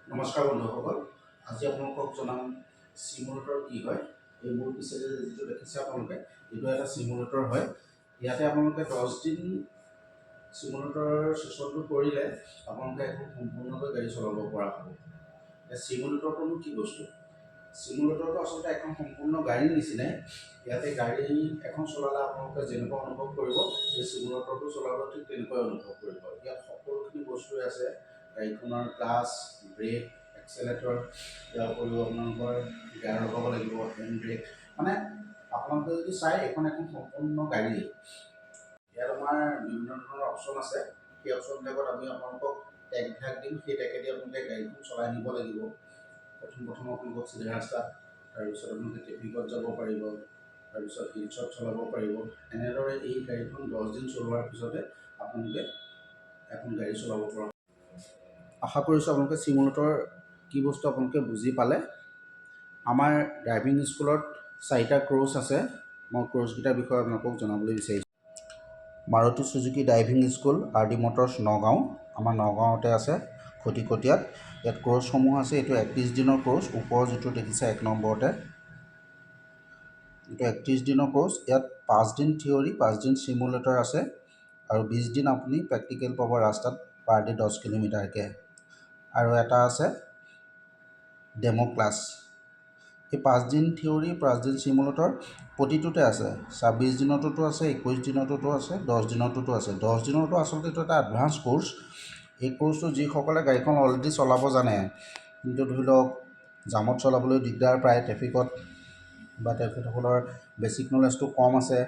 নমস্কাৰ বন্ধুসকল, আজি আপোনালোকক জনাম সিমুলেটৰ কি হয়। এই মোৰ পিছে যিটো দেখিছে আপোনালোকে, এইটো এটা সিমুলেটৰ হয়। ইয়াতে আপোনালোকে 10 দিন সিমুলেটৰ সেশনটো কৰিলে আপোনালোকে এখন সম্পূৰ্ণকৈ গাড়ী চলাব পৰা হ'ব। সিমুলেটৰটো কি বস্তু? সিমুলেটৰটো আচলতে এখন সম্পূৰ্ণ গাড়ীৰ নিচিনাই। ইয়াতে গাড়ী এখন চলালে আপোনালোকে যেনেকুৱা অনুভৱ কৰিব, এই সিমুলেটৰটো চলালে ঠিক তেনেকুৱাই অনুভৱ কৰিব। ইয়াত সকলোখিনি বস্তুৱে আছে। গাড়ীখনৰ ক্লাছ, ব্ৰেক, এক্সেলেটৰ, ইয়াৰ উপৰিও আপোনালোকৰ গিয়াৰ লগাব লাগিব, হেণ্ড ব্ৰেক, মানে আপোনালোকে যদি চাই এইখন এখন সম্পূৰ্ণ গাড়ী। ইয়াত আমাৰ বিভিন্ন ধৰণৰ অপশ্যন আছে। সেই অপশ্যনবিলাকত আমি আপোনালোকক টেগবিলাক দিম, সেই টেগেদি আপোনালোকে গাড়ীখন চলাই নিব লাগিব। প্ৰথম আপোনালোকক চিধা ৰাস্তাত, তাৰপিছত আপোনালোকে ট্ৰেফিকত যাব পাৰিব, তাৰপিছত হিলছত চলাব পাৰিব। এনেদৰে এই গাড়ীখন 10 দিন চলোৱাৰ পিছতে আপোনালোকে এখন গাড়ী চলাব পৰা। আশা কৰিছোঁ আপোনালোকে সিমুলেটৰ কি বস্তু আপোনালোকে বুজি পালে। আমাৰ ড্ৰাইভিং স্কুলত 4টা কোৰ্চ আছে। মই কোৰ্চকেইটাৰ বিষয়ে আপোনালোকক জনাবলৈ বিচাৰিছোঁ। Maruti Suzuki driving school, RD Motors, Nagaon. আমাৰ নগাঁৱতে আছে, খটিকটীয়াত। ইয়াত কোৰ্চসমূহ আছে। এইটো 31 দিনৰ কোৰ্চ। ওপৰৰ যিটো দেখিছে 1 নম্বৰতে, এইটো 31 দিনৰ কোৰ্চ। ইয়াত 5 দিন থিয়ৰী, 5 দিন সিমুলেটৰ আছে, আৰু 20 দিন আপুনি প্ৰেক্টিকেল পাব ৰাস্তাত পাৰ ডে 10 কিলোমিটাৰকৈ। আৰু এটা আছে ডেমো ক্লাছ। এই 5 দিন থিয়ৰী, 5 দিন সিমুলেটৰ প্ৰতিটোতে আছে। 26 দিনতো আছে, 21 দিনতো আছে, 10 দিনতো আছে। 10 দিনতো আচলতে এইটো এটা এডভান্স কোৰ্চ। এই কোৰ্চটো যিসকলে গাড়ীখন অলৰেডি চলাব জানে, কিন্তু ধৰি লওক জামত চলাবলৈ দিগদাৰ পায়, ট্ৰেফিকত, বা তেখেতসকলৰ বেছিক নলেজটো কম আছে,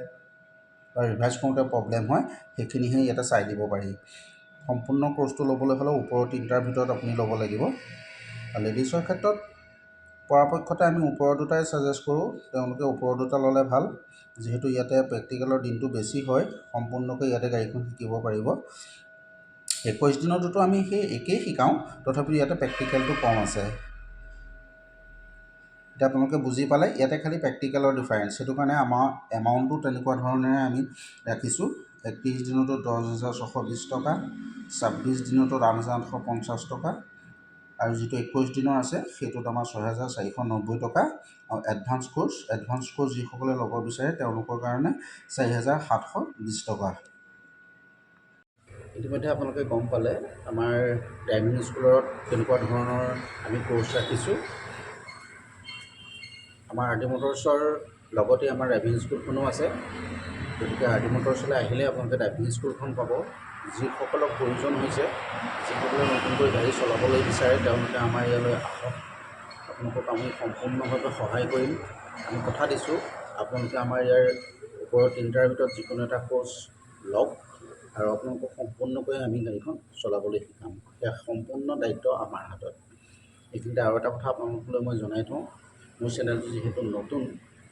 বা ৰিভাইজ কৰোঁতে প্ৰব্লেম হয়, সেইখিনিহে ইয়াতে চাই দিব পাৰি। সম্পূৰ্ণ কোৰ্চটো ল'বলৈ হ'লে ওপৰৰ 3টাৰ ভিতৰত আপুনি ল'ব লাগিব। লেডিছৰ ক্ষেত্ৰত পৰাপক্ষতে আমি ওপৰৰ 2টাই ছাজেষ্ট কৰোঁ। তেওঁলোকে ওপৰৰ 2টা ল'লে ভাল, যিহেতু ইয়াতে প্ৰেক্টিকেলৰ দিনটো বেছি হয়। সম্পূৰ্ণকৈ ইয়াতে গাড়ীখন শিকিব পাৰিব। 21 দিনতো আমি সেই একেই শিকাওঁ, তথাপিও ইয়াতে প্ৰেক্টিকেলটো কম আছে। এতিয়া আপোনালোকে বুজি পালে। ইয়াতে খালি প্ৰেক্টিকেলৰ ডিফাৰেঞ্চ, সেইটো কাৰণে আমাৰ এমাউণ্টটো তেনেকুৱা ধৰণেৰে আমি ৰাখিছোঁ। 31 দিনতো 10,620 টকা, 26 দিনতো 8,850 টকা, আৰু যিটো 21 দিনৰ আছে সেইটোত আমাৰ 6,490 টকা। আৰু এডভান্স কোৰ্চ যিসকলে ল'ব বিচাৰে তেওঁলোকৰ কাৰণে 4,720 টকা। ইতিমধ্যে আপোনালোকে গম পালে আমাৰ ড্ৰাইভিং স্কুলত কেনেকুৱা ধৰণৰ আমি কোৰ্চ ৰাখিছোঁ। আমাৰ RD মটৰ্ছৰ লগতে আমাৰ ড্ৰাইভিং স্কুলখনো আছে। গতিকে RD মটৰ্ছলৈ আহিলে আপোনালোকে ড্ৰাইভিং স্কুলখন পাব। যিসকলক প্ৰয়োজন হৈছে, যিসকলে নতুনকৈ গাড়ী চলাবলৈ বিচাৰে, তেওঁলোকে আমাৰ ইয়ালৈ আহক। আপোনালোকক আমি সম্পূৰ্ণভাৱে সহায় কৰিম। আমি কথা দিছোঁ, আপোনালোকে আমাৰ ইয়াৰ ওপৰৰ 3টাৰ ভিতৰত যিকোনো এটা কোৰ্চ লওক, আৰু আপোনালোকক সম্পূৰ্ণকৈ আমি গাড়ীখন চলাবলৈ শিকাম। সেয়া সম্পূৰ্ণ দায়িত্ব আমাৰ হাতত। এইখিনিতে আৰু এটা কথা আপোনালোকলৈ মই জনাই থওঁ, মোৰ চেনেলটো যিহেতু নতুন,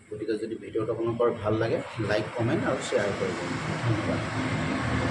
গতিকে যদি ভিডিঅ'টো আপোনালোকৰ ভাল লাগে, লাইক, কমেণ্ট আৰু শ্বেয়াৰ কৰিব। ধন্যবাদ।